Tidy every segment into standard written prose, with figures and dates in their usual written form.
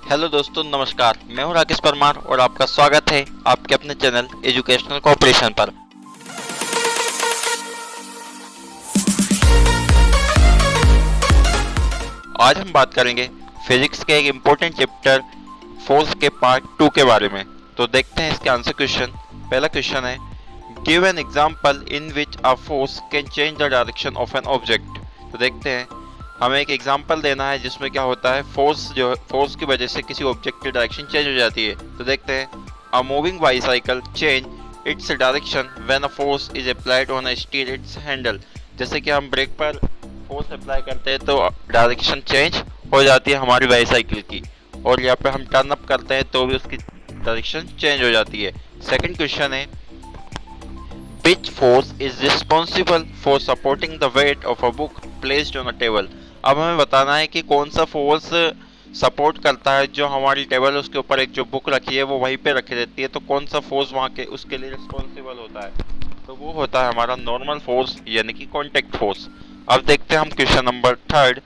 Hello दोस्तों, नमस्कार। मैं हूं राकेश परमार और आपका स्वागत है आपके अपने चैनल एजुकेशनल कोऑपरेशन पर। आज हम बात करेंगे फिजिक्स के एक इम्पोर्टेंट चैप्टर फोर्स के पार्ट 2 के बारे में। तो देखते हैं इसके आंसर क्वेश्चन। पहला क्वेश्चन है, give an example in which a force can change the direction of an object. तो देखते हैं, हमें एक एग्जांपल देना है जिसमें क्या होता है, फोर्स की वजह से किसी ऑब्जेक्ट की डायरेक्शन चेंज हो जाती है। तो देखते हैं, a moving bicycle change its direction when a force is applied on a steel it's handle. जैसे कि हम ब्रेक पर फोर्स अप्लाई करते हैं तो डायरेक्शन चेंज हो जाती है हमारी बाईसाइकिल की, और यहाँ पे हम टर्न अप करते हैं तो भी उसकी डायरेक्शन चेंज हो जाती है। सेकंड क्वेश्चन है, which force is responsible for supporting the weight of a book placed on a table। अब हमें बताना है कि कौन सा फोर्स सपोर्ट करता है जो हमारी टेबल उसके ऊपर एक जो बुक रखी है वो वहीं पे रख देती है। तो कौन सा फोर्स वहाँ के उसके लिए रिस्पॉन्सिबल होता है, तो वो होता है हमारा नॉर्मल फोर्स यानी कि कॉन्टेक्ट फोर्स। अब देखते हैं हम question number third,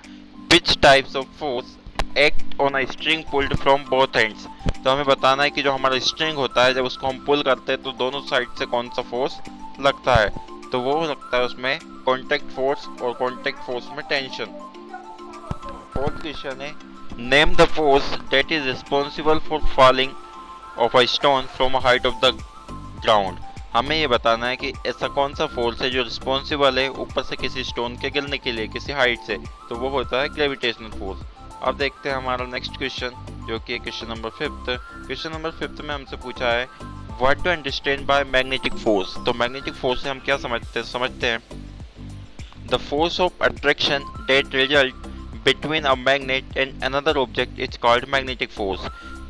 which types of force act on a string pulled from both ends. तो हमें बताना है कि जो हमारा स्ट्रिंग होता है जब उसको हम पुल करते हैं तो दोनों साइड से कौन सा फोर्स लगता है। तो वो लगता है उसमें कॉन्टेक्ट फोर्स, और कॉन्टेक्ट फोर्स में टेंशन। फोर्थ क्वेश्चन है, name the force that is responsible for falling of a stone from a height of the ground. हमें ये बताना है कि ऐसा कौन सा फोर्स है जो रिस्पॉन्सिबल है ऊपर से किसी स्टोन के गिरने के लिए किसी हाइट से। तो वो होता है ग्रेविटेशनल फोर्स। अब देखते हैं हमारा नेक्स्ट क्वेश्चन जो कि question number fifth. Question number fifth में हमसे पूछा है, what to understand by magnetic force. तो मैग्नेटिक फोर्स से हम क्या समझते हैं, the force of attraction that result between a magnet and another object is called magnetic force.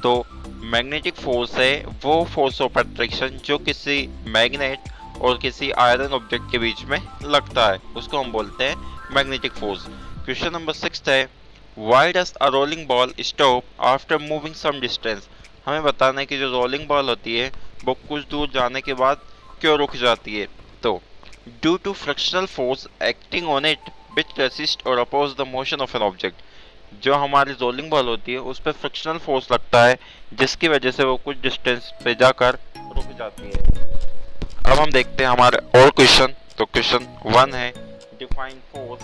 तो मैग्नेटिक फोर्स है वो फोर्स ऑफ अट्रैक्शन जो किसी मैग्नेट और किसी आयरन ऑब्जेक्ट के बीच में लगता है, उसको हम बोलते हैं magnetic force. Question number sixth है, why does a rolling ball stop after moving some distance. हमें बताना है कि जो रोलिंग बॉल होती है वो कुछ दूर जाने के बाद क्यों रुक जाती है। तो due to frictional force acting on it which resist और oppose the motion of an object. जो हमारी रोलिंग बॉल होती है उस पर फ्रिक्शनल फोर्स लगता है जिसकी वजह से वो कुछ डिस्टेंस पे जाकर रुक जाती है। अब हम देखते हैं हमारे और क्वेश्चन। तो क्वेश्चन वन है, define force,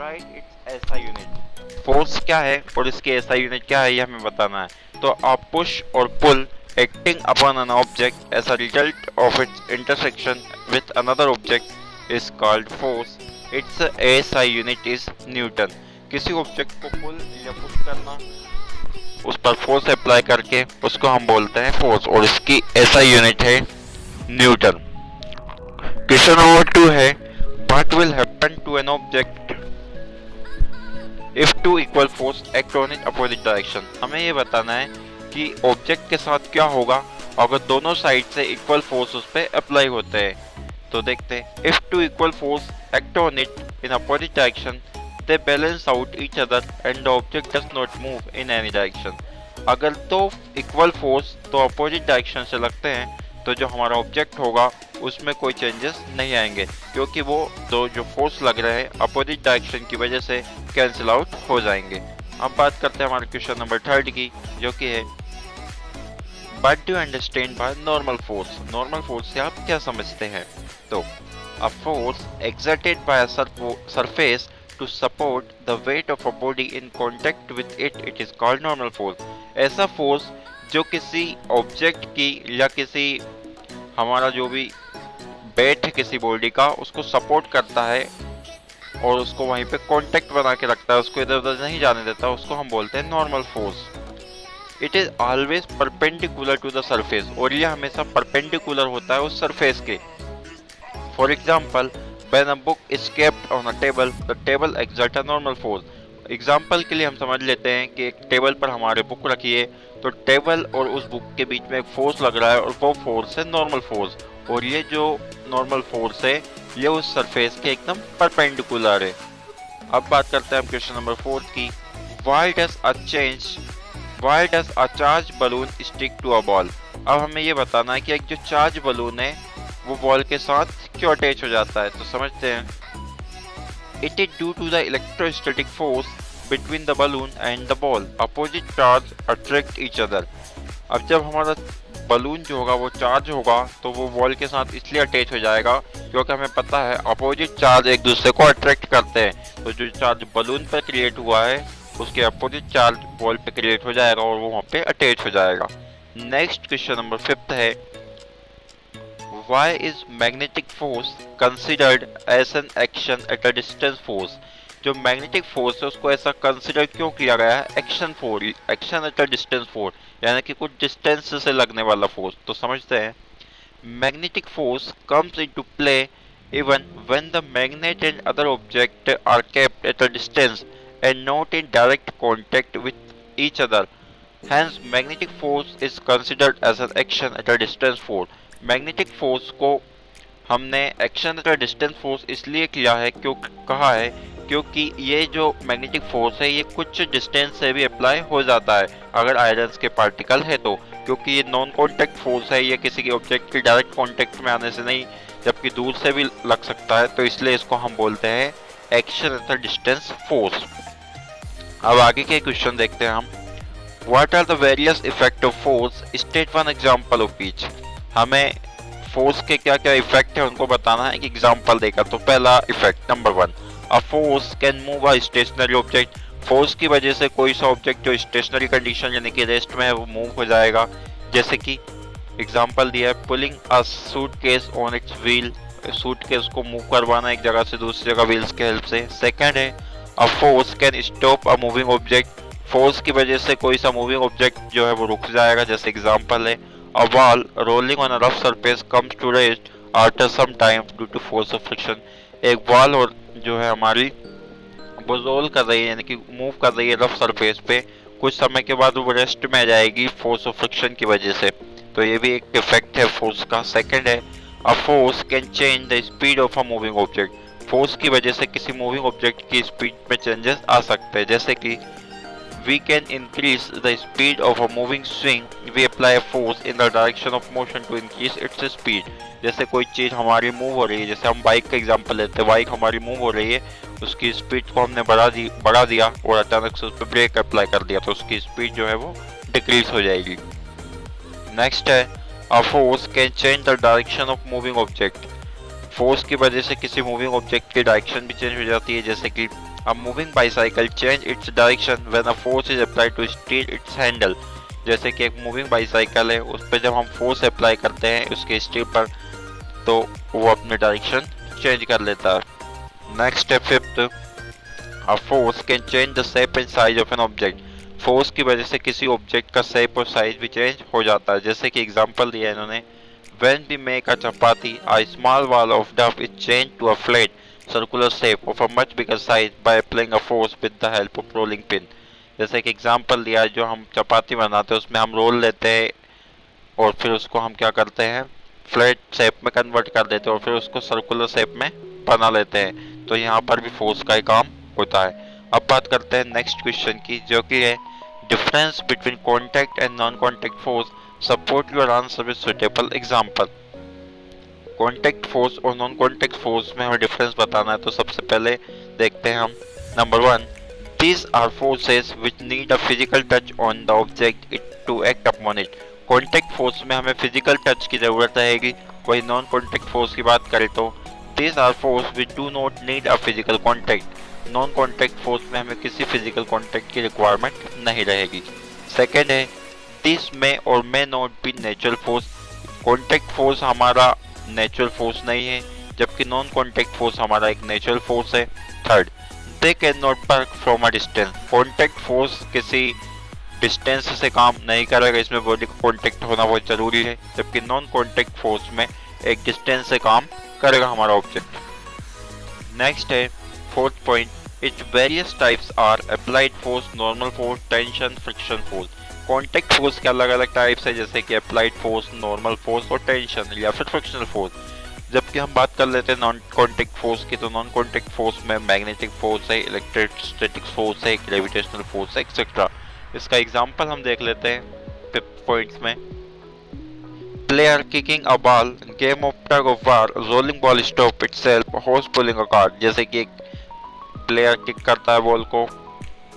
right it's SI unit. Force क्या है और इसके एसआई यूनिट क्या है ये हमें बताना है। तो अ पुश और पुल acting upon an object as a result of its intersection with another object is called force. Its SI unit is Newton। किसी ऑब्जेक्ट को पुल या पुश करना, उस पर फोर्स अप्लाई करके उसको हम बोलते हैं फोर्स, और इसकी SI यूनिट है न्यूटन। क्वेश्चन नंबर 2 है, what will happen to an object if two equal force act on it opposite direction. हमें ये बताना है कि ऑब्जेक्ट के साथ क्या होगा अगर दोनों साइड से इक्वल फोर्स उस पर अप्लाई होते हैं। तो देखते हैं, if two equal force act on it in opposite direction they balance out each other and the object does not move in any direction. अगर दो इक्वल फोर्स तो अपोजिट डायरेक्शन से लगते हैं तो जो हमारा ऑब्जेक्ट होगा उसमें कोई चेंजेस नहीं आएंगे, क्योंकि वो दो जो फोर्स लग रहे हैं अपोजिट डायरेक्शन की वजह से कैंसिल आउट हो जाएंगे। अब बात करते हैं हमारे क्वेश्चन नंबर थर्ड की जो कि है, What do you understand by normal force? Normal force से आप क्या समझते हैं। तो a force exerted by a surface to support the weight of a body in contact with it, it is called normal force। ऐसा force जो किसी object की या किसी हमारा जो भी वेट है किसी बॉडी का उसको सपोर्ट करता है और उसको वहीं पे कांटेक्ट बना के रखता है, उसको इधर उधर नहीं जाने देता, उसको हम बोलते हैं normal force. It is always perpendicular to the surface, और ये हमेशा परपेंडिकुलर होता है उस सरफेस के। For example, when a book is kept on a table the table exert a normal force. Example के लिए हम समझ लेते हैं कि एक टेबल पर हमारे बुक रखी है तो टेबल और उस बुक के बीच में एक फोर्स लग रहा है और वो फोर्स है नॉर्मल फोर्स, और ये जो नॉर्मल फोर्स है ये उस सरफेस के एकदम परपेंडिकुलर है। अब बात करते हैं हम क्वेश्चन नंबर 4 की, why does a charge balloon stick to a ball. अब हमें ये बताना है कि एक जो चार्ज बलून है वो बॉल के साथ क्यों अटैच हो जाता है। तो समझते हैं, it is due to the electrostatic force between the balloon and the ball. Opposite charge attract each other. अब जब हमारा बलून जो होगा वो चार्ज होगा तो वो बॉल के साथ इसलिए अटैच हो जाएगा क्योंकि हमें पता है अपोजिट चार्ज एक दूसरे को अट्रैक्ट करते हैं। तो जो चार्ज बलून पर क्रिएट हुआ है उसके अपोजिट चार्ज बॉल पे क्रिएट हो जाएगा और वो वहाँ पे अटैच हो जाएगा। नेक्स्ट क्वेश्चन नंबर 5 है, Why is magnetic force considered as an action at a distance force? जो मैग्नेटिक फोर्स है उसको ऐसा कंसिडर क्यों किया गया है action at a distance force, यानी कि कुछ डिस्टेंस से लगने वाला फोर्स। तो समझते हैं, magnetic force comes into play even when the magnet and other object are kept at a distance and not in direct contact with each other. Hence, magnetic force is considered as an action at a distance force. Magnetic force को हमने action at a distance force इसलिए किया है कहा है क्योंकि ये जो मैग्नेटिक फोर्स है ये कुछ डिस्टेंस से भी अप्लाई हो जाता है अगर आयरन्स के पार्टिकल है तो, क्योंकि ये नॉन कॉन्टैक्ट फोर्स है, ये किसी के ऑब्जेक्ट के डायरेक्ट कॉन्टैक्ट में आने से नहीं जबकि दूर से भी लग सकता है, तो इसलिए इसको हम बोलते हैं action at a distance force. अब आगे के क्वेश्चन देखते हैं हम। What are the various effect of force? State one example of each. हमें फोर्स के क्या क्या इफेक्ट है उनको बताना है, एक एग्जांपल देकर। तो पहला effect number 1, a force can move a stationary object. Force की वजह से कोई सा ऑब्जेक्ट जो स्टेशनरी कंडीशन यानी कि रेस्ट में है वो मूव हो जाएगा। जैसे कि एग्जांपल दिया है, pulling a suitcase on it's wheel, suitcase को मूव करवाना एक जगह से दूसरी जगह व्हील्स के हेल्प से। सेकंड है, अ force can stop a moving object. Force की वजह से कोई सा मूविंग ऑब्जेक्ट जो है वो रुक जाएगा। जैसे एग्जांपल है, a ball rolling on a rough surface comes to rest after some time due to force of friction. एक बॉल और जो है हमारी वो रोल कर रही है यानी कि मूव कर रही है रफ सरफेस पे, कुछ समय के बाद वो रेस्ट में आ जाएगी फोर्स ऑफ फ्रिक्शन की वजह से। तो ये भी एक इफेक्ट है फोर्स का। सेकंड है, अ force can change the speed of a moving object. Force की वजह से किसी मूविंग ऑब्जेक्ट की स्पीड में चेंजेस आ सकते हैं। जैसे कि we can increase the speed of a moving swing, we apply a force in the direction of motion to increase its speed। जैसे कोई चीज हमारी मूव हो रही है, जैसे हम बाइक का एग्जांपल लेते हैं, बाइक हमारी मूव हो रही है, उसकी स्पीड को हमने बढ़ा दिया और अचानक से उस पर ब्रेक अप्लाई कर दिया तो उसकी स्पीड जो है वो डिक्रीज हो जाएगी। नेक्स्ट है, a force can change the direction of moving object। Force की वजह से किसी मूविंग ऑब्जेक्ट की डायरेक्शन भी चेंज हो जाती है। जैसे कि a moving bicycle change its direction when a force is applied to steer its handle। जैसे कि एक मूविंग बाइसाइकिल है, उस पर जब हम फोर्स अप्लाई करते हैं उसके स्टीयर पर तो वो अपनी डायरेक्शन चेंज कर लेता है। नेक्स्ट है fifth, a force can change the shape and size of an object. Force की वजह से किसी ऑब्जेक्ट का शेप और साइज भी चेंज हो जाता है। जैसे कि एग्जांपल दिया है इन्होंने, when we make a chapati, a small ball of dough is changed to a flat circular shape of a much bigger size by applying a force with the help of rolling pin। जैसे कि example दिया है, जो हम चपाती बनाते हैं उसमें हम रोल लेते हैं और फिर उसको हम क्या करते हैं, फ्लैट शेप में कन्वर्ट कर देते हैं और फिर उसको सर्कुलर शेप में बना लेते हैं। तो यहाँ पर भी फोर्स का ही काम होता है। अब बात करते हैं नेक्स्ट क्वेश्चन की, जो कि है difference between contact and non contact force. Support your answer with suitable example. Contact force और नॉन कॉन्टैक्ट फोर्स में हमें डिफरेंस बताना है। तो सबसे पहले देखते हैं हम। Number 1, these are forces which need a physical touch on the object to act upon it। Contact force में हमें फिजिकल टच की जरूरत रहेगी। वही नॉन कॉन्टैक्ट फोर्स की बात करें तो these are forces which do not need a physical contact। Non contact force में हमें किसी फिजिकल कॉन्टैक्ट की रिक्वायरमेंट नहीं रहेगी। सेकेंड है, दिस मे और may not be natural force. Contact force हमारा नेचुरल फोर्स नहीं है जबकि नॉन कॉन्टैक्ट फोर्स हमारा एक नेचुरल फोर्स है। Third, they can not work from a distance. Contact force किसी डिस्टेंस से काम नहीं करेगा, इसमें बॉडी का कॉन्टैक्ट होना बहुत जरूरी है, जबकि नॉन कॉन्टैक्ट फोर्स में एक डिस्टेंस से काम करेगा हमारा ऑब्जेक्ट। नेक्स्ट है fourth point, its various types are applied force, normal force, tension, friction force. Contact force के अलग अलग टाइप्स है, जैसे कि अप्लाइड फोर्स, नॉर्मल फोर्स और टेंशन या फिर फ्रिक्शनल फोर्स। जबकि हम बात कर लेते हैं नॉन कॉन्टैक्ट फोर्स की, तो नॉन कॉन्टैक्ट फोर्स में मैग्नेटिक फोर्स है, इलेक्ट्रोस्टैटिक फोर्स है, ग्रेविटेशनल फोर्स है, एक्सेट्रा। इसका एग्जांपल हम देख लेते हैं 5 पॉइंट्स में। Player kicking a ball, game of tug of war, rolling ball stop itself, horse pulling a cart. जैसे कि एक प्लेयर किक करता है बॉल को,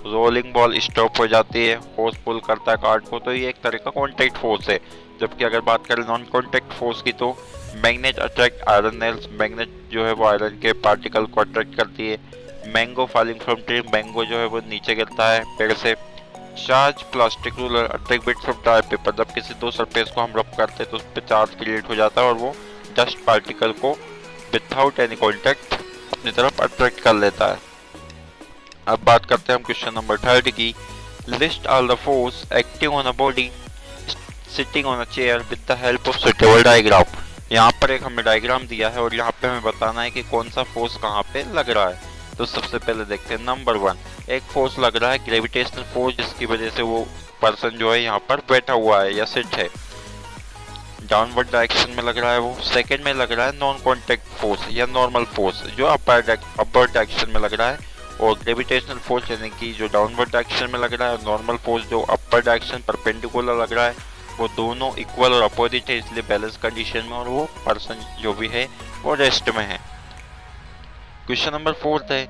रोलिंग बॉल स्टॉप हो जाती है, फोर्स पुल करता है कार्ड को, तो ये एक तरह का कॉन्टैक्ट फोर्स है। जबकि अगर बात करें नॉन कॉन्टैक्ट फोर्स की, तो magnet attract iron nails, magnet जो है वो आयरन के पार्टिकल को अट्रैक्ट करती है। Mango falling from tree, mango जो है वो नीचे गिरता है पेड़ से। Charge plastic ruler attract bits of dry paper, जब किसी दो सरफेस को हम रब करते हैं तो उस पर चार्ज क्रिएट हो जाता है और वो डस्ट पार्टिकल को विदाउट एनी कॉन्टैक्ट अपनी तरफ अट्रैक्ट कर लेता है। अब बात करते हैं हम क्वेश्चन नंबर 3 की। List all the force acting on a body sitting on a chair with the help of suitable diagram. यहाँ पर एक हमें डायग्राम दिया है और यहाँ पे हमें बताना है कि कौन सा फोर्स कहाँ पे लग रहा है। तो सबसे पहले देखते हैं नंबर 1, एक फोर्स लग रहा है ग्रेविटेशनल फोर्स, जिसकी वजह से वो पर्सन जो है यहाँ पर बैठा हुआ है या सिट है, डाउनवर्ड डायरेक्शन में लग रहा है वो। सेकंड में लग रहा है नॉन कॉन्टैक्ट फोर्स या नॉर्मल फोर्स, जो अपर डायरेक्शन में लग रहा है, और ग्रेविटेशनल फोर्स यानी कि जो डाउनवर्ड डायरेक्शन में लग रहा है, और नॉर्मल फोर्स जो अपर डायरेक्शन परपेंडिकुलर लग रहा है, वो दोनों इक्वल और अपोजिट है, इसलिए बैलेंस कंडीशन में, और वो पर्सन जो भी है वो रेस्ट में है। क्वेश्चन नंबर 4 है,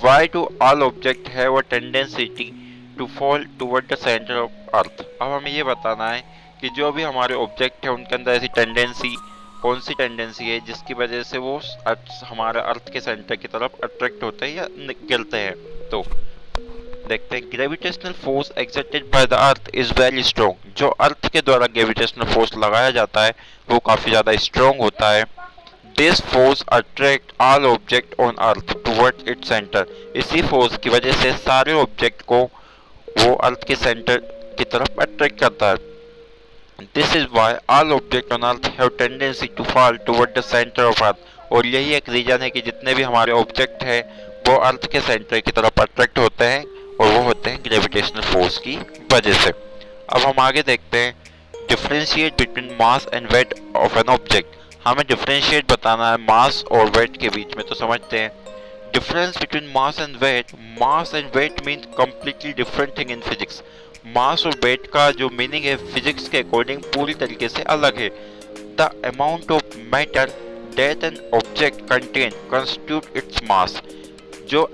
why do all object have a tendency to fall toward the centre of earth. अब हमें ये बताना है कि जो भी हमारे ऑब्जेक्ट है उनके अंदर ऐसी टेंडेंसी, कौन सी टेंडेंसी है जिसकी वजह से वो हमारे अर्थ के सेंटर की तरफ अट्रैक्ट होते हैं या गिरते हैं। तो देखते हैं, gravitational force exerted by the earth is very strong. जो अर्थ के द्वारा ग्रेविटेशनल फोर्स लगाया जाता है वो काफी ज्यादा स्ट्रॉन्ग होता है। This force attract all object on earth towards its centre. इसी फोर्स की वजह से सारे ऑब्जेक्ट को वो अर्थ के सेंटर की तरफ अट्रैक्ट करता है। This is why all object on earth have tendency to fall toward the centre of earth. और यही एक रीजन है कि जितने भी हमारे ऑब्जेक्ट है वो अर्थ के सेंटर की तरफ अट्रैक्ट होते हैं, और वो होते हैं ग्रेविटेशनल फोर्स की वजह से। अब हम आगे देखते हैं, differentiate between mass and weight of an object. हमें डिफरेंशिएट बताना है मास और वेट के बीच में, तो समझते हैं। Difference between mass and weight means completely different thing in physics. Mass और वेट का जो मीनिंग है फिजिक्स के अकॉर्डिंग पूरी तरीके से अलग है। The amount of matter that an object contain constitute its mass. जो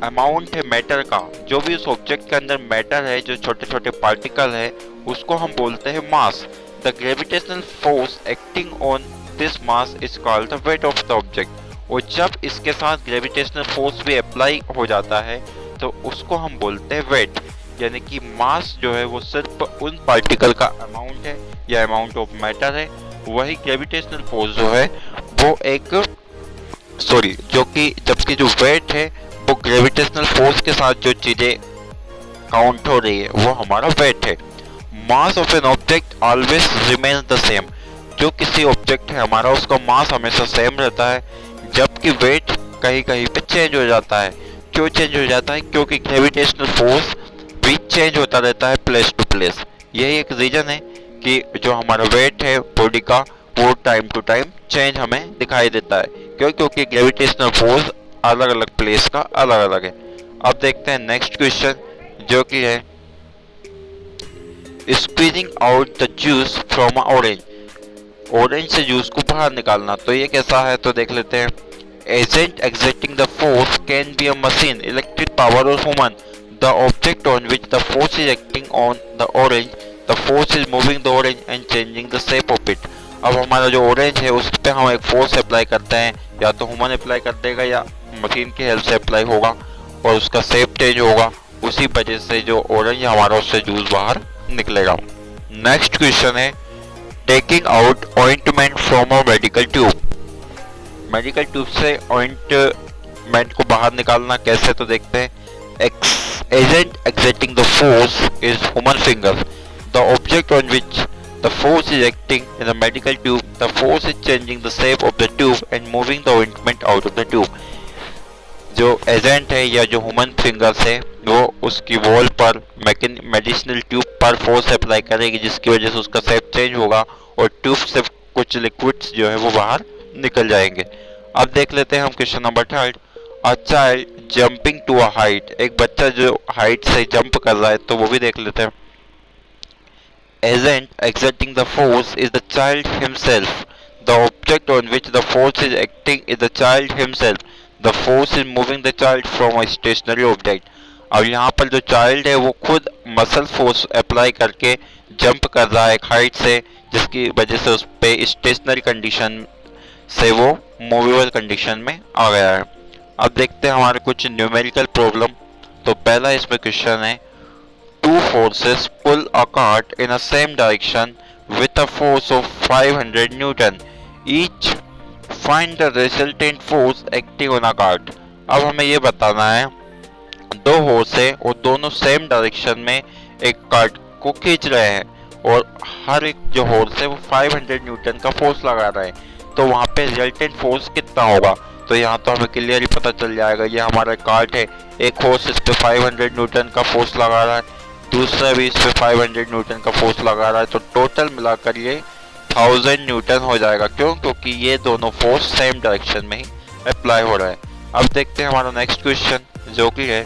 अमाउंट है मैटर का, जो भी उस ऑब्जेक्ट के अंदर मैटर है, जो छोटे छोटे पार्टिकल है, उसको हम बोलते हैं mass. The gravitational force acting on this mass is called the weight of the object. और जब इसके साथ ग्रेविटेशनल फोर्स भी अप्लाई हो जाता है तो उसको हम बोलते हैं वेट। यानी कि मास जो है वो सिर्फ उन पार्टिकल का अमाउंट है या अमाउंट ऑफ मैटर है, वही ग्रेविटेशनल फोर्स जो है वो एक जबकि जो वेट है वो ग्रेविटेशनल फोर्स के साथ जो चीजें काउंट हो रही है वो हमारा वेट है। Mass of an object always remains the same. जो किसी ऑब्जेक्ट है हमारा, उसका मास हमेशा सेम रहता है, जबकि वेट कहीं कहीं पे चेंज हो जाता है। क्यों चेंज हो जाता है? क्योंकि ग्रेविटेशनल फोर्स भी चेंज होता रहता है प्लेस टू प्लेस। यही एक रीजन है कि जो हमारा वेट है बॉडी का वो टाइम टू टाइम चेंज हमें दिखाई देता है। क्योंकि ग्रेविटेशनल फोर्स अलग अलग प्लेस का अलग अलग है। अब देखते हैं नेक्स्ट क्वेश्चन, जो कि है squeezing out the juice from orange. Orange से जूस को बाहर निकालना, तो ये कैसा है तो देख लेते हैं। Agent exerting the force can be a machine, electric power और human. The object on which the force is acting on the orange, the force is moving the orange and changing the shape of it. अब हमारा जो orange है उस पर हम एक force apply करते हैं, या तो ह्यूमन अप्लाई कर देगा या मशीन की हेल्प से अप्लाई होगा, और उसका शेप चेंज होगा। उसी वजह से जो ऑरेंज हमारा उससे जूस बाहर निकलेगा। नेक्स्ट क्वेश्चन है taking out ointment from a medical tube. Medical tube से ऑइंटमेंट को बाहर निकालना कैसे तो देखते हैं। Agent exerting the force is human finger. The object on which the force is acting in the medical tube, the force is changing the shape of the tube and moving the ointment out of the tube। जो agent है या जो human fingers है वो उसकी wall पर medicinal tube पर force apply करेगी, जिसकी वजह से उसका शेप चेंज होगा और ट्यूब से कुछ लिक्विड्स जो है वो बाहर निकल जाएंगे। अब देख लेते हैं हम question number 3। A child jumping to a height. एक बच्चा जो हाइट से जंप कर रहा है, तो वो भी देख लेते हैं। Agent exerting the force is the child himself. The object on which the force is acting is the child himself. The force is moving the child from a stationary object. अब यहाँ पर जो चाइल्ड है वो खुद muscle force apply करके jump कर रहा है एक हाइट से, जिसकी वजह से उस पे स्टेशनरी कंडीशन से वो मूवेबल कंडीशन में आ गया है। अब देखते हैं हमारे कुछ न्यूमेरिकल प्रॉब्लम। तो पहला इसमें क्वेश्चन है, two forces pull a cart in a same direction with a force of 500 Newton each, find the resultant force acting on a cart। अब हमें ये बताना है दो हॉर्स है और दोनों सेम डायरेक्शन में एक कार्ट को खींच रहे हैं और हर एक जो हॉर्स है वो 500 न्यूटन का फोर्स लगा रहा है, तो वहाँ पे रिजल्टेंट फोर्स कितना होगा। तो यहाँ तो हमें क्लियरली पता चल जाएगा, ये हमारा कार्ट है, एक हॉर्स इस पे 500 न्यूटन का फोर्स लगा रहा है, दूसरा भी इस पे 500 न्यूटन का फोर्स लगा रहा है, तो टोटल मिलाकर ये 1000 न्यूटन हो जाएगा। क्यों? क्योंकि ये दोनों फोर्स सेम डायरेक्शन में ही अप्लाई हो रहा है। अब देखते हैं हमारा नेक्स्ट क्वेश्चन जो कि है,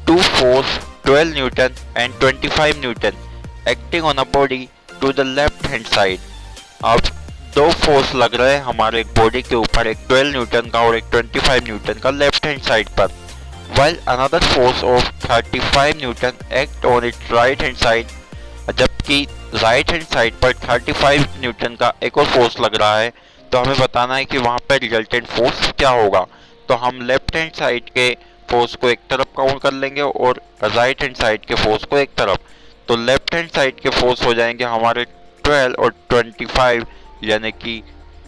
two force 12 newton and 25 newton acting on a body to the left hand side. अब दो फोर्स लग रहे हैं हमारे एक बॉडी के ऊपर, एक 12 न्यूटन का और एक 25 न्यूटन का लेफ्ट हैंड साइड पर, while another force of 35 Newton act on its right hand side। जबकि राइट हैंड साइड पर 35 न्यूटन का एक और फोर्स लग रहा है, तो हमें बताना है कि वहाँ पर रिजल्टेंट फोर्स क्या होगा। तो हम लेफ्ट हैंड साइड के फोर्स को एक तरफ काउंट कर लेंगे और राइट हैंड साइड के फोर्स को एक तरफ। तो लेफ्ट हैंड साइड के फोर्स हो जाएंगे हमारे 12 और 25 यानी कि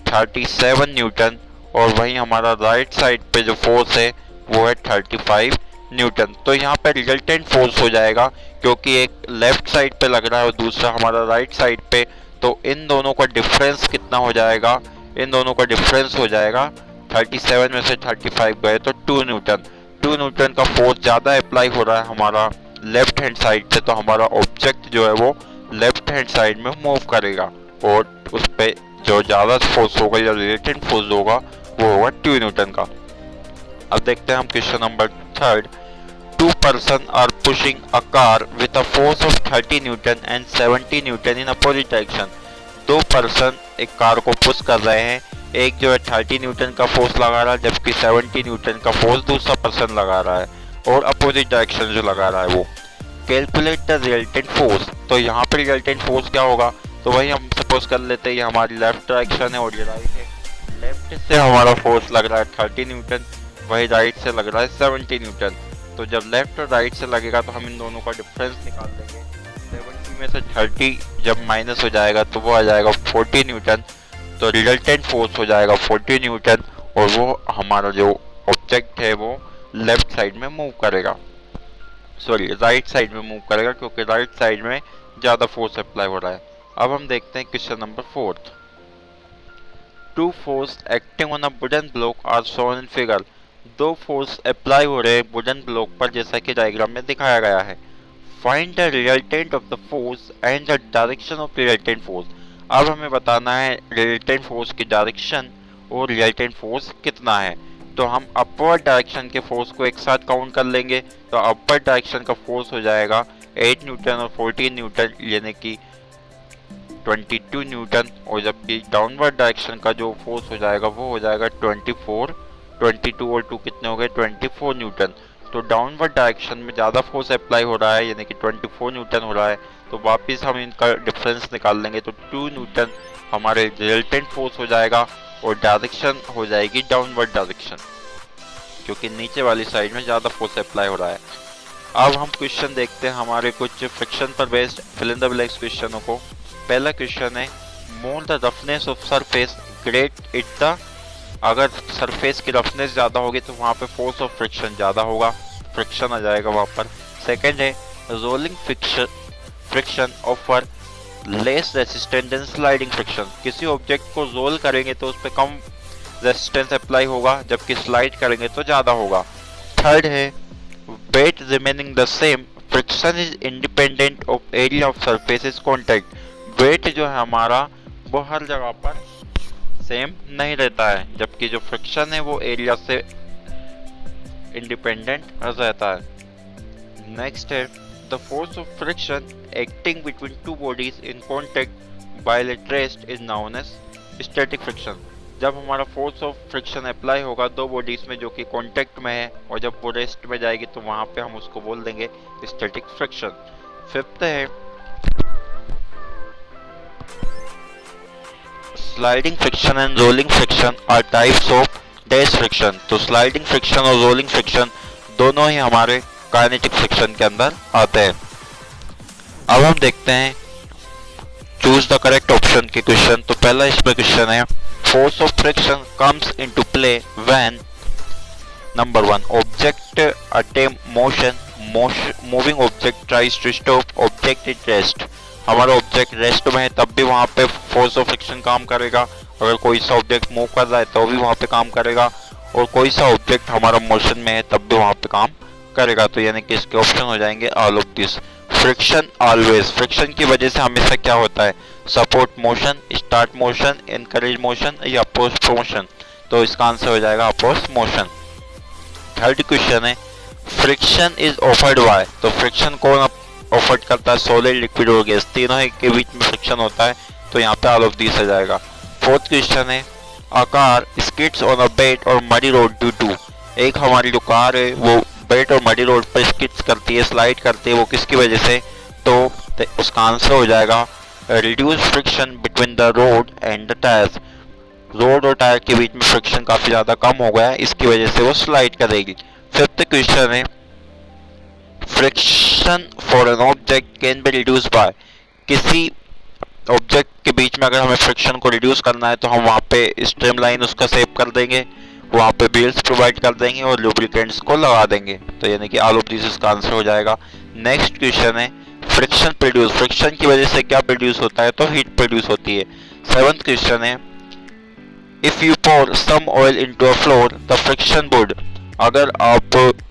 37 न्यूटन, और वहीं हमारा राइट साइड पे जो फोर्स है वो है 35 न्यूटन। तो यहाँ पे रिजल्टेंट फोर्स हो जाएगा, क्योंकि एक लेफ्ट साइड पे लग रहा है और दूसरा हमारा राइट साइड पे, तो इन दोनों का डिफरेंस कितना हो जाएगा, इन दोनों का डिफरेंस हो जाएगा 37 में से 35 गए तो 2 न्यूटन। 2 न्यूटन का फोर्स ज़्यादा अप्लाई हो रहा है हमारा लेफ्ट हैंड साइड से, तो हमारा ऑब्जेक्ट जो है वो लेफ्ट हैंड साइड में मूव करेगा और उस पर जो ज़्यादा फोर्स होगा या रिजल्टेंट फोर्स होगा वो होगा 2 न्यूटन का। अब देखते हैं हम question number 3। Two person are pushing a car with a force of 30 newton and 70 newton in opposite direction. दो पर्सन एक कार को पुश कर रहे हैं, एक जो है 30 न्यूटन का फोर्स लगा रहा है जबकि 70 न्यूटन का फोर्स दूसरा पर्सन लगा रहा है, और अपोजिट डायरेक्शन जो लगा रहा है वो। Calculate the resultant force. तो यहाँ पर रिजल्टेंट फोर्स क्या होगा, तो वही हम सपोज कर लेते हैं ये हमारी लेफ्ट डायरेक्शन है और ये राइट है। लेफ्ट से हमारा फोर्स लग रहा है 30 न्यूटन, वही राइट से लग रहा है 70 न्यूटन। तो जब लेफ्ट और राइट से लगेगा तो हम इन दोनों का डिफरेंस निकाल देंगे। 70 में से 30 जब माइनस हो जाएगा तो वो आ जाएगा 40 न्यूटन। तो रिजल्टेंट फोर्स हो जाएगा 40 न्यूटन, और वो हमारा जो ऑब्जेक्ट है वो लेफ्ट साइड में मूव करेगा, सॉरी राइट साइड में मूव करेगा, क्योंकि राइट साइड में ज़्यादा फोर्स अप्लाई हो रहा है। अब हम देखते हैं question number 4। Two force acting on a wooden block are shown in figure. दो फोर्स अप्लाई हो रहे हैं वुडन ब्लॉक पर जैसा कि डायग्राम में दिखाया गया है। Find the resultant of the force and the direction of resultant force. अब हमें बताना है रिजल्टेंट फोर्स की डायरेक्शन और रिजल्टेंट फोर्स कितना है। तो हम अपवर्ड डायरेक्शन के फोर्स को एक साथ काउंट कर लेंगे। तो अपवर्ड डायरेक्शन का फोर्स हो जाएगा 8 न्यूटन और 14 न्यूटन यानी कि 22 न्यूटन, और जबकि डाउनवर्ड डायरेक्शन का जो फोर्स हो जाएगा वो हो जाएगा 22 और 2 कितने हो गए 24 न्यूटन। तो डाउनवर्ड डायरेक्शन में ज़्यादा फोर्स अप्लाई हो रहा है यानी कि 24 न्यूटन हो रहा है। तो वापस हम इनका डिफरेंस निकाल लेंगे, तो 2 न्यूटन हमारे रिजल्टेंट फोर्स हो जाएगा और डायरेक्शन हो जाएगी डाउनवर्ड डायरेक्शन, क्योंकि नीचे वाली साइड में ज़्यादा फोर्स अप्लाई हो रहा है। अब हम क्वेश्चन देखते हैं हमारे कुछ फ्रिक्शन पर based fill in the blanks क्वेश्चनों को। पहला क्वेश्चन है, more the roughness of surface greater the. अगर सरफेस की रफनेस ज़्यादा होगी तो वहाँ पे फोर्स ऑफ फ्रिक्शन ज़्यादा होगा, फ्रिक्शन आ जाएगा वहाँ पर। सेकेंड है, rolling friction offer less resistance than sliding friction. किसी ऑब्जेक्ट को रोल करेंगे तो उस पर कम रेसिस्टेंस अप्लाई होगा जबकि स्लाइड करेंगे तो ज़्यादा होगा। थर्ड है, weight remaining the same, friction is independent of area of surface contact. Weight जो है हमारा वो हर जगह पर सेम नहीं रहता है, जबकि जो फ्रिक्शन है वो एरिया से इंडिपेंडेंट रहता है। नेक्स्ट है, the force of friction acting between two bodies in contact while at rest is known as static friction. जब हमारा फोर्स ऑफ फ्रिक्शन अप्लाई होगा दो बॉडीज में जो कि कांटेक्ट में है, और जब वो रेस्ट में जाएगी तो वहां पे हम उसको बोल देंगे स्टैटिक फ्रिक्शन। फिफ्थ है sliding friction and rolling friction are types of dash friction. तो स्लाइडिंग फ्रिक्शन और रोलिंग फ्रिक्शन दोनों ही हमारे काइनेटिक फ्रिक्शन के अंदर आते हैं। अब हम देखते हैं चूज द करेक्ट ऑप्शन के क्वेश्चन। तो पहला इसमें क्वेश्चन है force of friction comes into play when number 1 object attempt motion, moving object tries to stop object at rest. हमारा ऑब्जेक्ट रेस्ट में है तब भी वहां पे फोर्स ऑफ फ्रिक्शन काम करेगा। अगर कोई सा ऑब्जेक्ट मूव कर रहा है तो भी वहां पे काम करेगा, और कोई सा ऑब्जेक्ट हमारा मोशन में है तब भी वहां पे काम करेगा। तो यानी कि इसके ऑप्शन हो जाएंगे all of this. Friction always, friction की वजह से हमेशा क्या होता है, support motion, start motion, encourage motion या अपोज मोशन। तो इसका आंसर हो जाएगा अपोज मोशन। थर्ड क्वेश्चन है फ्रिक्शन इज ऑफर्ड बाय। तो फ्रिक्शन कौन ऑफर्ड करता है, सॉलिड, लिक्विड और गैस, तीनों ही के बीच में फ्रिक्शन होता है। तो यहाँ पे ऑल ऑफ दिस आ जाएगा। फोर्थ क्वेश्चन है a car skids on a bed और मडी रोड ड्यू टू। एक हमारी जो कार है वो बेड और मडी रोड पर स्किड्स करती है, स्लाइड करती है, वो किसकी वजह से, तो उसका आंसर हो जाएगा reduce friction between the road and the tyres. Road और टायर के बीच में फ्रिक्शन काफी ज्यादा कम हो गया है, इसकी वजह से वो स्लाइड करेगी। फिफ्थ क्वेश्चन है friction for an object can be reduce by. किसी ऑब्जेक्ट के बीच में अगर हमें फ्रिक्शन को रिड्यूस करना है तो हम वहाँ पे स्ट्रीमलाइन उसका सेव कर देंगे, वहाँ पे व्हील्स प्रोवाइड कर देंगे और लुब्रिकेंट्स को लगा देंगे। तो यानी कि ऑल ऑफ दिस इसका आंसर हो जाएगा। नेक्स्ट क्वेश्चन है फ्रिक्शन प्रोड्यूस, फ्रिक्शन की वजह से क्या प्रोड्यूस होता है, तो हीट प्रोड्यूस होती है। सेवंथ क्वेश्चन है if you pour some oil into a floor the friction would. अगर आप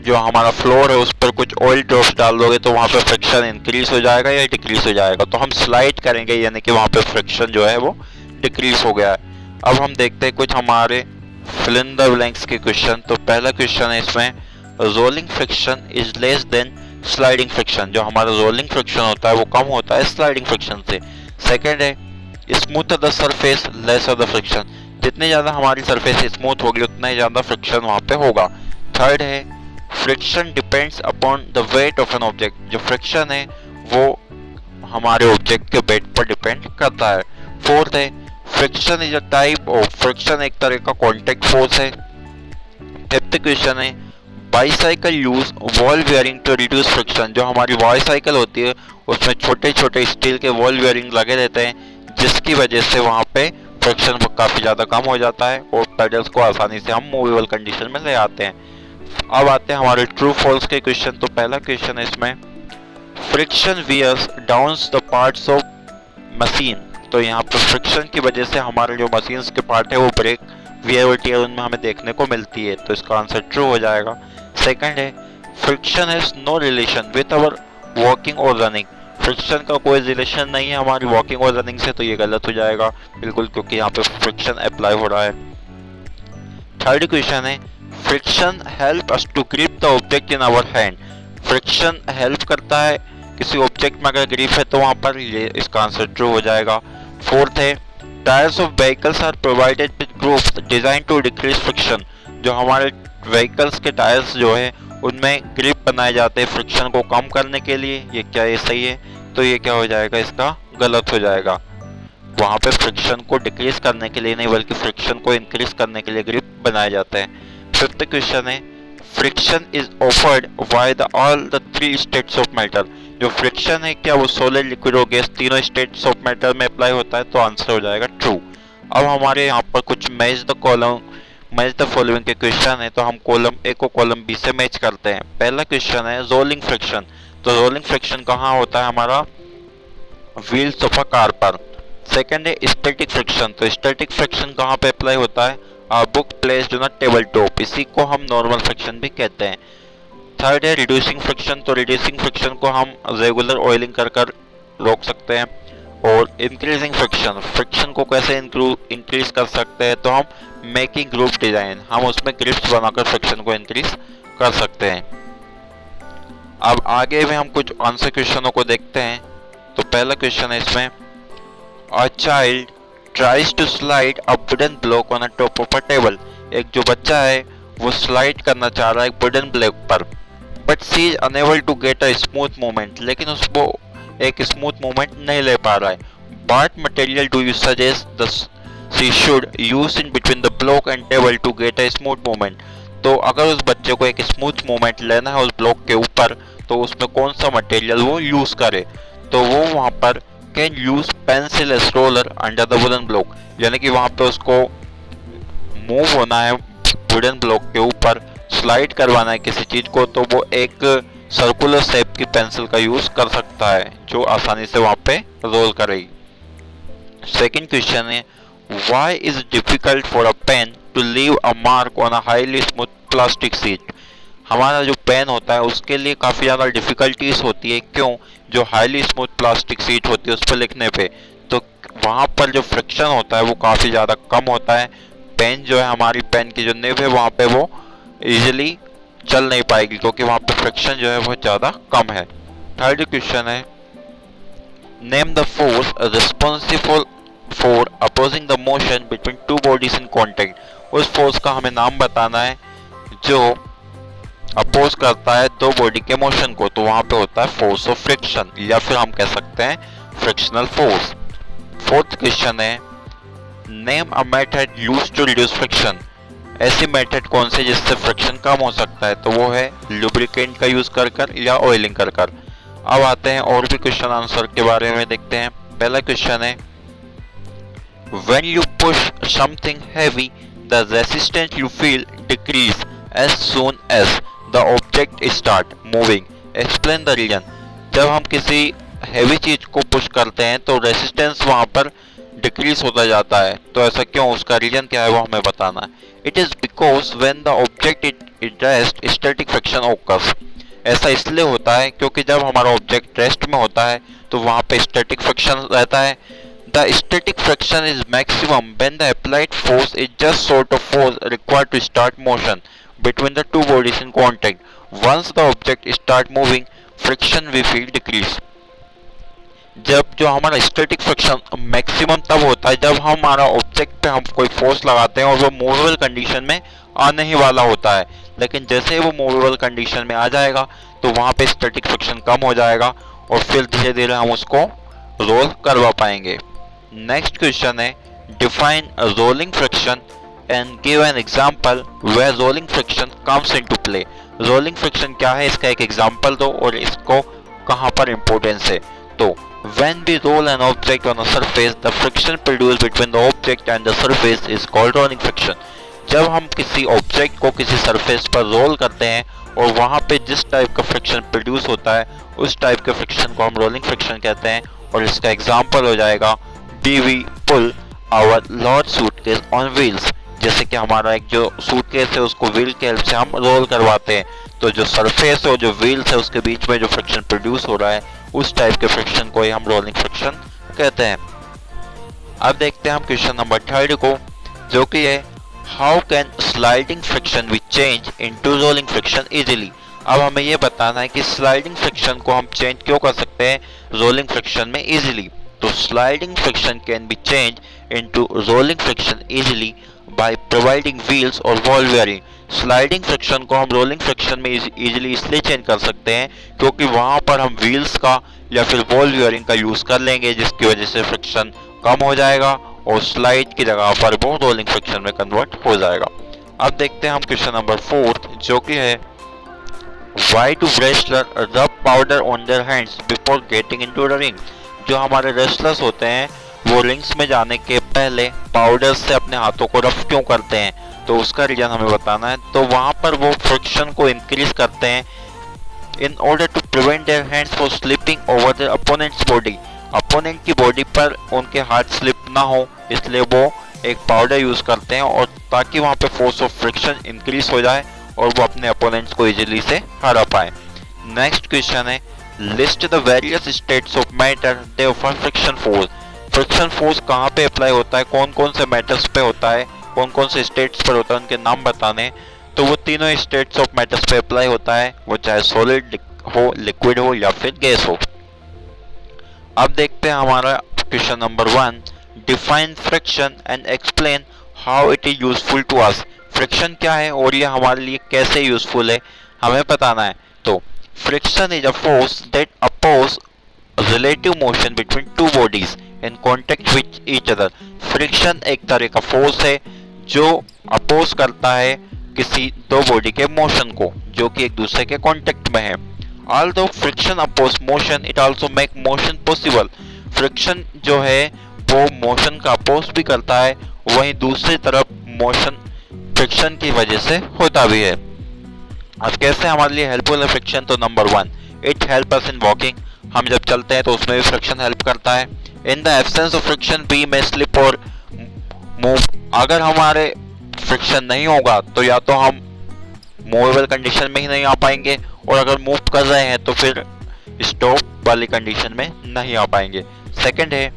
जो हमारा फ्लोर है उस पर कुछ ऑयल ड्रॉप्स डाल दोगे तो वहां पे फ्रिक्शन इंक्रीज हो जाएगा या डिक्रीज हो जाएगा। तो हम स्लाइड करेंगे यानी कि वहां पे फ्रिक्शन जो है वो डिक्रीज हो गया है। अब हम देखते हैं कुछ हमारे फिल इन द ब्लैंक्स के क्वेश्चन। तो पहला क्वेश्चन है इसमें rolling friction is less than sliding friction. जो हमारा रोलिंग फ्रिक्शन होता है वो कम होता है स्लाइडिंग फ्रिक्शन से। सेकेंड है smooth the surface less the friction. जितनी ज्यादा हमारी सरफेस स्मूथ होगी उतना ही ज्यादा फ्रिक्शन वहां पे होगा। थर्ड है friction depends upon the weight of an object. जो फ्रिक्शन है वो हमारे ऑब्जेक्ट के वेट पर डिपेंड करता है। फोर्थ है friction is a type of, friction एक तरह का कांटेक्ट फोर्स है। फिफ्थ क्वेश्चन है bicycle use ball bearing to reduce friction. जो हमारी बाईसाइकिल होती है उसमें छोटे छोटे स्टील के वॉल बेयरिंग लगे रहते हैं जिसकी वजह से वहां पे फ्रिक्शन काफी ज्यादा कम हो जाता है और पेडल्स को आसानी से हम मूवेबल कंडीशन में ले आते हैं। अब आते हैं हमारे ट्रू फॉल्स के क्वेश्चन। तो पहला क्वेश्चन है इसमें friction wears downs the parts of machine. तो यहाँ पर फ्रिक्शन की वजह से हमारे जो मशीन्स के पार्ट है वो ब्रेक, वियर और टियर उनमें हमें देखने को मिलती है। तो इसका आंसर ट्रू हो जाएगा। सेकंड है friction has no relation with our walking और रनिंग। फ्रिक्शन का कोई रिलेशन नहीं है हमारी वॉकिंग और रनिंग से, तो ये गलत हो जाएगा बिल्कुल, क्योंकि यहाँ पे फ्रिक्शन अप्लाई हो रहा है। थर्ड क्वेश्चन है friction help us to grip the object in our hand. Friction help करता है किसी ऑब्जेक्ट में अगर ग्रिप है तो वहां पर, ये इसका आंसर ट्रू हो जाएगा। फोर्थ है tyres of vehicles are provided with grooves design to decrease friction. जो हमारे व्हीकल्स के टायर्स जो है उनमें ग्रिप बनाए जाते हैं फ्रिक्शन को कम करने के लिए। ये क्या ये सही है? तो ये क्या हो जाएगा, इसका गलत हो जाएगा। वहां पे फ्रिक्शन को डिक्रीज करने के लिए नहीं बल्कि फ्रिक्शन को इंक्रीज करने के लिए ग्रिप बनाए जाते हैं। फिफ्थ क्वेश्चन है friction is offered by the all the three states of matter. जो फ्रिक्शन है क्या वो सॉलिड, लिक्विड और गैस तीनों स्टेट्स ऑफ मैटर में अप्लाई होता है, तो आंसर हो जाएगा ट्रू। अब हमारे यहाँ पर कुछ मैच द फॉलोइंग के क्वेश्चन है, तो हम कॉलम ए को कॉलम बी से मैच करते हैं। पहला क्वेश्चन है रोलिंग फ्रिक्शन। तो रोलिंग फ्रिक्शन कहाँ होता है हमारा, व्हील्स ऑफ अ कार पर। सेकंड है स्टैटिक फ्रिक्शन। तो स्टैटिक फ्रिक्शन कहाँ पे अप्लाई होता है, book placed on table top, इसी को हम नॉर्मल फ्रिक्शन भी कहते हैं। थर्ड है रिड्यूसिंग फ्रिक्शन। तो रिड्यूसिंग फ्रिक्शन को हम रेगुलर ऑयलिंग कर रोक सकते हैं। और इंक्रीजिंग फ्रिक्शन, फ्रिक्शन को कैसे इंक्रीज कर सकते हैं, तो हम मेकिंग ग्रुप डिजाइन, हम उसमें ग्रिप्स बनाकर फ्रिक्शन को इंक्रीज कर सकते हैं। अब आगे में हम कुछ आंसर क्वेश्चनों को देखते हैं। तो पहला क्वेश्चन है इसमें a child tries to slide a wooden block on a top of a table. एक जो बच्चा है वो स्लाइड करना चाह रहा है एक वुडन ब्लॉक पर, but she is unable to get a smooth movement, लेकिन उसको एक स्मूथ मूवमेंट नहीं ले पा रहा है. What material do you suggest she should use in between the block and table to get a smooth movement? तो अगर उस बच्चे को एक स्मूथ मूवमेंट लेना है उस ब्लॉक के ऊपर तो उसमें कौन सा मटेरियल वो यूज करे, तो वो वहां पर can use pencil as roller under the wooden block, यानी कि वहां पे उसको मूव होना है वुडन ब्लॉक के ऊपर, स्लाइड करवाना है किसी चीज को, तो वो एक सर्कुलर शेप की पेंसिल का यूज कर सकता है जो आसानी से वहां पे रोल करेगी. सेकंड क्वेश्चन है why is it difficult for a pen to leave a mark on a highly smooth plastic sheet? हमारा जो पेन होता है उसके लिए काफ़ी ज़्यादा डिफ़िकल्टीज होती है, क्यों? जो हाईली स्मूथ प्लास्टिक शीट होती है उस पर लिखने पे, तो वहाँ पर जो फ्रिक्शन होता है वो काफ़ी ज़्यादा कम होता है. पेन जो है हमारी पेन की जो निब है वहाँ पे वो इजीली चल नहीं पाएगी क्योंकि वहाँ पे फ्रिक्शन जो है बहुत ज़्यादा कम है. थर्ड क्वेश्चन है name the force responsible for opposing the motion between two bodies in contact. उस फोर्स का हमें नाम बताना है जो अपोज करता है दो बॉडी के मोशन को, तो वहां पे होता है फोर्स ऑफ फ्रिक्शन या फिर हम कह सकते हैं फ्रिक्शनल फोर्स. फोर्थ क्वेश्चन है name a method used to reduce friction. ऐसी मेथड कौन से जिससे फ्रिक्शन कम हो सकता है, तो वो है लुब्रिकेंट का यूज कर या ऑयलिंग कर. अब आते हैं और भी क्वेश्चन आंसर के बारे में देखते हैं. पहला क्वेश्चन है when you push something heavy the resistance you feel decrease as soon as the object start moving. explain the reason. जब हम किसी हैवी चीज को पुश करते हैं तो रेसिस्टेंस वहां पर डिक्रीज होता जाता है, तो ऐसा क्यों, उसका रीजन क्या है वो हमें बताना है. It is because when the object it rest static friction occurs. ऐसा इसलिए होता है क्योंकि जब हमारा ऑब्जेक्ट रेस्ट में होता है तो वहां पे स्टैटिक फ्रिक्शन रहता है. The static friction is maximum when the applied force is just sort of force required to start motion between the two bodies in contact. Once the object start moving, friction we feel decrease. जब जो हमारा static friction maximum तब होता है जब हमारा object पे हम कोई फोर्स लगाते हैं और वो मूवेबल कंडीशन में आने ही वाला होता है, लेकिन जैसे ही वो मूवेबल कंडीशन में आ जाएगा तो वहाँ पे स्टैटिक फ्रिक्शन कम हो जाएगा और फिर धीरे धीरे हम उसको रोल करवा पाएंगे. नेक्स्ट क्वेश्चन है define rolling friction and give an example where rolling friction comes into play. Rolling friction क्या है इसका एक एग्जांपल दो और इसको कहां पर इंपॉर्टेंस है. तो when we roll an object on a surface the friction produced between the object and the surface is called rolling friction. जब हम किसी ऑब्जेक्ट को किसी सरफेस पर रोल करते हैं और वहां पे जिस टाइप का फ्रिक्शन प्रोड्यूस होता है उस टाइप के फ्रिक्शन को हम रोलिंग फ्रिक्शन कहते हैं. और इसका एग्जांपल हो जाएगा we pull our large suitcase on wheels. जैसे कि हमारा एक जो सूटकेस है उसको व्हील के हेल्प से हम रोल करवाते हैं, तो जो सरफेस है और जो व्हील्स है उसके बीच में जो फ्रिक्शन प्रोड्यूस हो रहा है उस टाइप के फ्रिक्शन को ही हम रोलिंग फ्रिक्शन कहते हैं. अब देखते हैं हम क्वेश्चन नंबर 3 को, जो कि है how can sliding friction B change into rolling friction easily. अब हमें यह बताना है कि स्लाइडिंग फ्रिक्शन को हम चेंज क्यों कर सकते हैं रोलिंग फ्रिक्शन में इजीली. तो sliding friction can be changed into rolling friction easily by providing wheels or ball bearing. Sliding friction को हम रोलिंग फ्रिक्शन में इजीली इसलिए चेंज कर सकते हैं क्योंकि वहां पर हम व्हील्स का या फिर बॉल बेयरिंग का यूज कर लेंगे जिसकी वजह से फ्रिक्शन कम हो जाएगा और स्लाइड की जगह पर वो रोलिंग फ्रिक्शन में कन्वर्ट हो जाएगा. अब देखते हैं हम क्वेश्चन नंबर 4 जो कि है why do wrestlers rub powder on their hands before getting into the ring. जो हमारे रेसलर्स होते हैं वो रिंग्स में जाने के पहले पाउडर से अपने हाथों को रफ क्यों करते हैं, तो उसका रीजन हमें बताना है. तो वहां पर वो फ्रिक्शन को इंक्रीज करते हैं in order to prevent their hands from slipping over their opponents body. Opponent की बॉडी पर उनके हाथ स्लिप ना हो इसलिए वो एक पाउडर यूज करते हैं और ताकि वहां पे फोर्स ऑफ फ्रिक्शन इंक्रीज हो जाए और वो अपने अपोनेंट्स को इजीली से हरा पाए. नेक्स्ट क्वेश्चन है list the various states of matter they offer friction force. Friction force कहाँ पे अप्लाई होता है, कौन कौन से मैटर्स पे होता है, कौन कौन से स्टेट्स पर होता है, उनके नाम बताने. तो वो तीनों स्टेट्स ऑफ मैटर्स पे अप्लाई होता है, वो चाहे सॉलिड हो, लिक्विड हो या फिर गैस हो. अब देखते हैं हमारा question number 1 define friction and explain how it is useful to us. Friction क्या है और ये हमारे लिए कैसे यूजफुल है हमें बताना है। तो friction is a force that oppose relative motion between two bodies in contact with each other. Friction एक तरह का फोर्स है जो अपोज करता है किसी दो बॉडी के मोशन को जो कि एक दूसरे के कांटेक्ट में है। Although friction oppose motion, it also make motion possible. Friction जो है वो मोशन का अपोज भी करता है, वहीं दूसरी तरफ मोशन फ्रिक्शन की वजह से होता भी है। अब कैसे हमारे लिए हेल्पफुल है फ्रिक्शन? तो number 1, it help us in walking. हम जब चलते हैं तो उसमें भी फ्रिक्शन हेल्प करता है। In the absence of friction we may slip और मूव। अगर हमारे फ्रिक्शन नहीं होगा तो या तो हम मूवेबल कंडीशन में ही नहीं आ पाएंगे और अगर मूव कर रहे हैं तो फिर स्टॉप वाली कंडीशन में नहीं आ पाएंगे। सेकंड है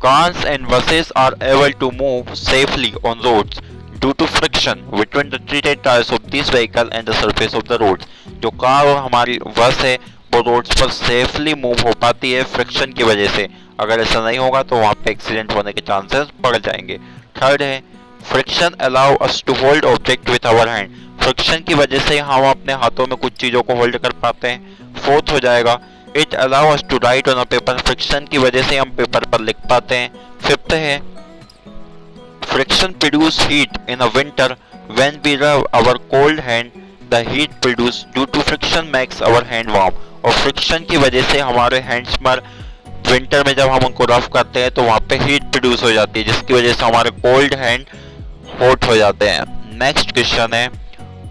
cars and buses are able to move safely on roads due to friction between the treated tires of this vehicle and the surface of the road। जो कार और हमारी बस है वो रोड्स पर सेफली मूव हो पाती है फ्रिक्शन की वजह से। अगर ऐसा नहीं होगा तो वहाँ पे एक्सीडेंट होने के चांसेस बढ़ जाएंगे। थर्ड है friction allow us to hold object with our hand. Friction की वजह से हम अपने हाथों में कुछ चीजों को होल्ड कर पाते हैं। फोर्थ हो जाएगा it allow us to write on a paper. Friction की वजह से हम पेपर पर लिख पाते हैं। फिफ्थ है friction produce heat in a winter when we rub our cold hand the heat produce due to friction makes our hand warm. और फ्रिक्शन की वजह से हमारे हैंड्स पर विंटर में जब हम उनको रफ करते हैं तो वहाँ पे हीट प्रोड्यूस हो जाती है जिसकी वजह से हमारे कोल्ड हैंड हॉट हो जाते हैं। नेक्स्ट क्वेश्चन है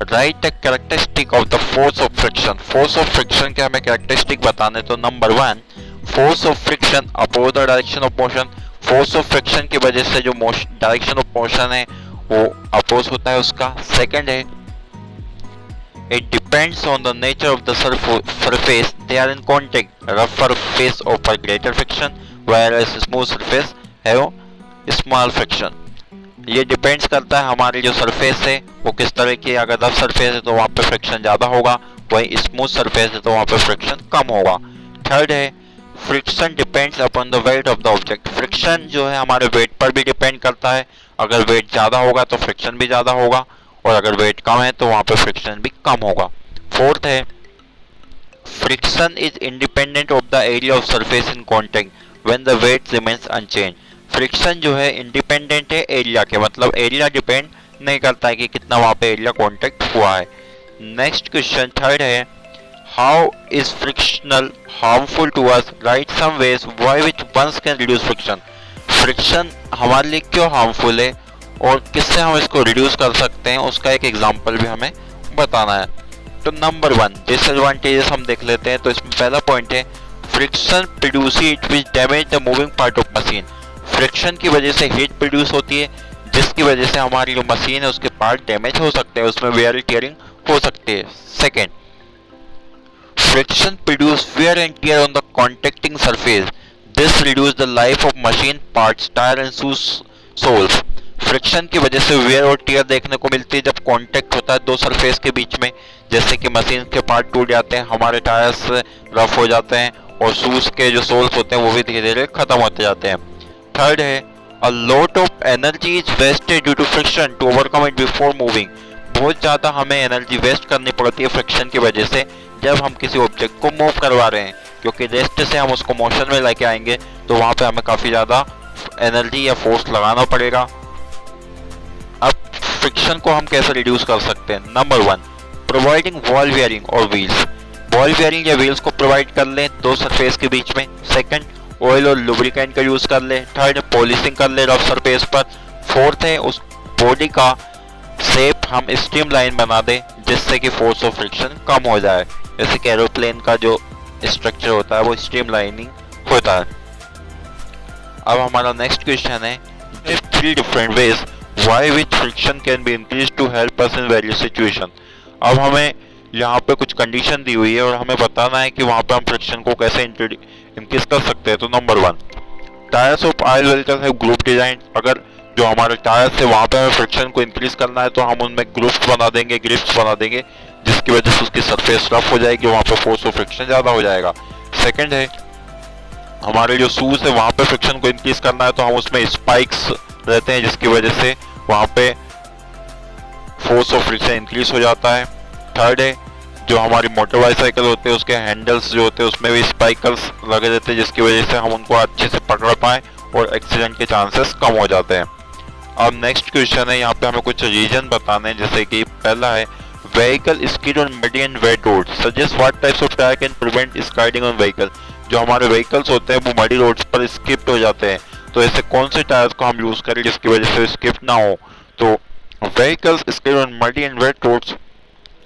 write the characteristic of the force of friction. Force of friction के हमें कैरेक्टरिस्टिक बताने। तो number 1 force of friction oppose the direction of motion. Force of friction की वजह से जो डायरेक्शन ऑफ मोशन है वो अपोज होता है उसका। सेकंड है it depends on the nature of the surface they are in contact. Rough surface offer greater friction whereas smooth surface have small friction। ये डिपेंड्स करता है हमारी जो सरफेस है वो किस तरह की। अगर रफ सरफेस है तो वहाँ पे फ्रिक्शन ज़्यादा होगा, वहीं स्मूथ सरफेस है तो वहाँ पे फ्रिक्शन कम होगा। थर्ड है friction depends upon the weight of the object. Friction जो है हमारे वेट पर भी डिपेंड करता है। अगर वेट ज़्यादा होगा तो फ्रिक्शन भी ज़्यादा होगा और अगर वेट कम है तो वहाँ पे फ्रिक्शन भी कम होगा। फोर्थ है friction is independent of the area of surface in contact when the weight remains unchange. Friction जो है इंडिपेंडेंट है एरिया के, मतलब एरिया डिपेंड नहीं करता है कि कितना वहाँ पे एरिया कॉन्टैक्ट हुआ है। नेक्स्ट क्वेश्चन थर्ड है how is frictional harmful to us? Write some ways by which ones can reduce friction. Friction हमारे लिए क्यों हार्मफुल है और किससे हम इसको रिड्यूस कर सकते हैं उसका एक एग्जांपल भी हमें बताना है। तो नंबर 1 डिसएडवांटेजेस हम देख लेते हैं। तो इसमें पहला पॉइंट है friction produce heat which damage the moving part of machine. Friction की वजह से हीट प्रोड्यूस होती है जिसकी वजह से हमारी जो मशीन है उसके पार्ट डैमेज हो सकते हैं, उसमें वेयर टीयरिंग हो सकती है। Second friction produce wear and tear on the contacting surface. This reduce the life of machine parts tyre and soles. Friction की वजह से वेयर और टीयर देखने को मिलती है जब कांटेक्ट होता है दो सरफेस के बीच में, जैसे कि मशीन के पार्ट टूट जाते हैं, हमारे टायर्स रफ हो जाते हैं और शूज के जो सोल्स होते हैं वो भी धीरे धीरे खत्म होते जाते हैं। थर्ड है a lot of energy is wasted due to friction to overcome it before moving. बहुत ज़्यादा हमें एनर्जी वेस्ट करनी पड़ती है फ्रिक्शन की वजह से जब हम किसी ऑब्जेक्ट को मूव करवा रहे हैं, क्योंकि रेस्ट से हम उसको मोशन में लेके आएंगे तो वहाँ पे हमें काफ़ी ज़्यादा एनर्जी या फोर्स लगाना पड़ेगा। अब फ्रिक्शन को हम कैसे रिड्यूस कर सकते हैं? नंबर 1 प्रोवाइडिंग बॉल बेयरिंग और व्हील्स। बॉल बेयरिंग या व्हील्स को प्रोवाइड कर लें दो सरफेस के बीच में। सेकंड ऑयल और लुब्रिकेंट का यूज कर ले। थर्ड पॉलिशिंग कर ले रफ सरफेस पर। फोर्थ है उस बॉडी का शेप हम स्ट्रीमलाइन बना दें जिससे कि फोर्स ऑफ फ्रिक्शन कम हो जाए, जैसे कि एरोप्लेन का जो स्ट्रक्चर होता है वो स्ट्रीमलाइनिंग होता है। अब हमारा नेक्स्ट क्वेश्चन है 3 different ways by which friction can be increase to help us in various situation. अब हमें यहाँ पे कुछ कंडीशन दी हुई है और हमें बताना है कि वहाँ पे हम फ्रिक्शन को कैसे इंक्रीज कर सकते हैं। तो number 1 tyres of oil vehicle है ग्रुप डिजाइन। अगर जो हमारे टायर्स है वहाँ पे हमें फ्रिक्शन को इंक्रीज करना है तो हम उनमें ग्रुप्स बना देंगे, ग्रिप्स बना देंगे, जिसकी वजह से उसकी सरफेस रफ हो जाएगी, वहाँ पे फोर्स ऑफ फ्रिक्शन ज़्यादा हो जाएगा। सेकेंड है हमारे जो शूज है वहां पे फ्रिक्शन को इंक्रीज करना है तो हम उसमें स्पाइक्स रहते हैं, जिसकी वजह से वहां पे फोर्स ऑफ फ्रिक्शन इंक्रीज हो जाता है। थर्ड है जो हमारी मोटर बाइसाइकिल होते हैं उसके हैंडल्स जो होते हैं उसमें भी स्पाइकल्स लगे रहते हैं, जिसकी वजह से हम उनको अच्छे से पकड़ पाए और एक्सीडेंट के चांसेस कम हो जाते हैं। अब नेक्स्ट क्वेश्चन है, यहाँ पे हमें कुछ रीजन बताने हैं, जैसे कि पहला है vehicle skid on muddy and wet road suggest what types of tyre can prevent skidding on vehicle. जो हमारे व्हीकल्स होते हैं वो मडी रोड्स पर स्किप्ड हो जाते हैं, तो ऐसे कौन से टायर्स को हम यूज करें जिसकी वजह से स्किप ना हो। तो vehicles skid on muddy and wet roads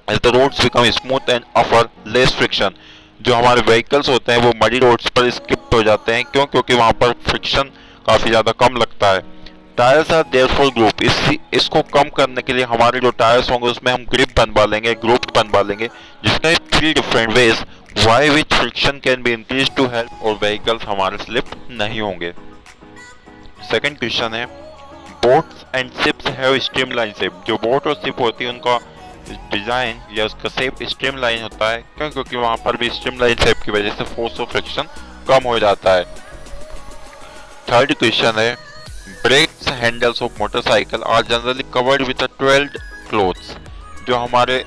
as the roads become smooth and offer less friction। जो हमारे व्हीकल्स होते हैं वो मडी रोड्स पर स्किप हो जाते हैं, क्योंकि वहां पर फ्रिक्शन काफी ज्यादा कम लगता है। टायर्स आर देयरफॉर ग्रुप, इसको कम करने के लिए हमारे जो टायर्स होंगे उसमें हम ग्रिप बनवा लेंगे, ग्रुप बनवा लेंगे, जिसका 3 different ways by which friction can be increase to help और व्हीकल्स हमारे स्लिप नहीं होंगे। सेकंड क्वेश्चन है boats and ships have streamline shape. जो बोट और शिप होती है उनका डिजाइन या उसका शेप स्ट्रीमलाइन होता है, क्योंकि वहां पर भी स्ट्रीमलाइन शेप की वजह से फोर्स ऑफ फ्रिक्शन कम हो जाता है। थर्ड क्वेश्चन है brakes handles of motorcycle are generally covered with 12 cloths. जो हमारे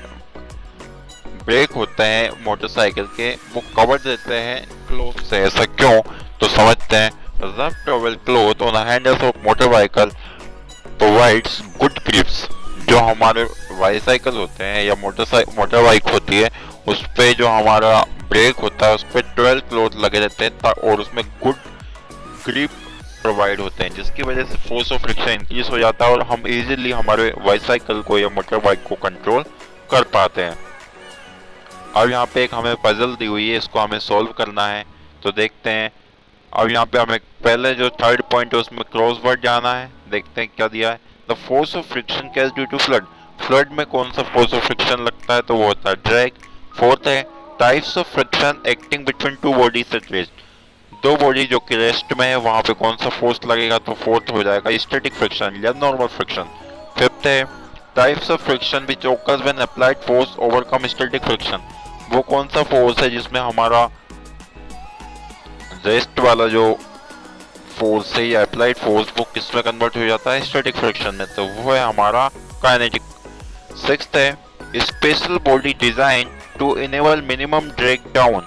ब्रेक होते हैं मोटरसाइकिल के वो कवर्ड रहते हैं क्लॉथ से, ऐसा क्यों? तो समझते हैं। Rough 12 cloth on the handles of motorcycle provides good grips. जो हमारे बाईसाइकिल होते हैं या मोटर बाइक होती है उस पे जो हमारा ब्रेक होता है उस पे 12 क्लॉथ लगे रहते हैं और उसमें गुड ग्रिप प्रोवाइड होते हैं, जिसकी वजह से फोर्स ऑफ फ्रिक्शन इंक्रीज हो जाता है और हम इजीली हमारे बाईसाइकिल को या मोटर बाइक को कंट्रोल कर पाते हैं। अब यहाँ पे एक हमें पजल दी हुई है, इसको हमें सॉल्व करना है, तो देखते हैं। अब यहाँ पे हमें पहले जो थर्ड पॉइंट है उसमें क्रॉसवर्ड जाना है, देखते हैं क्या दिया है। The force of friction cause due to fluid. Fluid में कौन सा फोर्स ऑफ फ्रिक्शन लगता है? तो वो होता है ड्रैग। फोर्थ है types of friction acting between two bodies at rest. दो बॉडी जो कि रेस्ट में है वहां पे कौन सा फोर्स लगेगा? तो फोर्थ हो जाएगा स्टैटिक फ्रिक्शन या नॉर्मल फ्रिक्शन। फिफ्थ है types of friction which occurs when applied force overcome static friction. वो कौन सा फोर्स है जिसमें हमारा रेस्ट वाला जो फोर्स है या अप्लाइड फोर्स वो किस में कन्वर्ट हो जाता है? स्टैटिक फ्रिक्शन में, तो वो है हमारा काइनेटिक। सिक्स्थ है special body design to enable minimum drag down.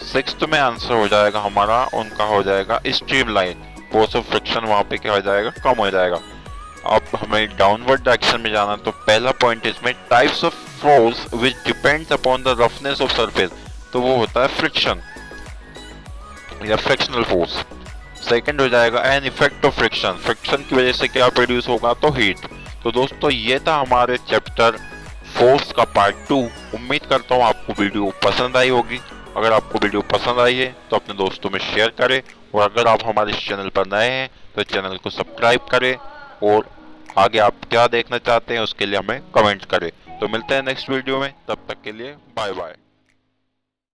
Sixth में आंसर हो जाएगा हमारा, उनका हो जाएगा स्ट्रीमलाइन। फोर्स ऑफ फ्रिक्शन वहां पे क्या हो जाएगा? कम हो जाएगा। अब हमें डाउनवर्ड डायरेक्शन में जाना, तो पहला पॉइंट इसमें types of force which depends upon the roughness of surface, तो वो होता है फ्रिक्शन या फ्रिक्शनल फोर्स। सेकंड हो जाएगा an effect of friction, friction की वजह से क्या प्रोड्यूस होगा? तो हीट। तो दोस्तों ये था हमारे चैप्टर फोर्स का पार्ट 2। उम्मीद करता हूँ आपको वीडियो पसंद आई होगी। अगर आपको वीडियो पसंद आई है तो अपने दोस्तों में शेयर करें, और अगर आप हमारे इस चैनल पर नए हैं तो चैनल को सब्सक्राइब करें, और आगे आप क्या देखना चाहते हैं उसके लिए हमें कमेंट करें। तो मिलते हैं नेक्स्ट वीडियो में, तब तक के लिए बाय बाय।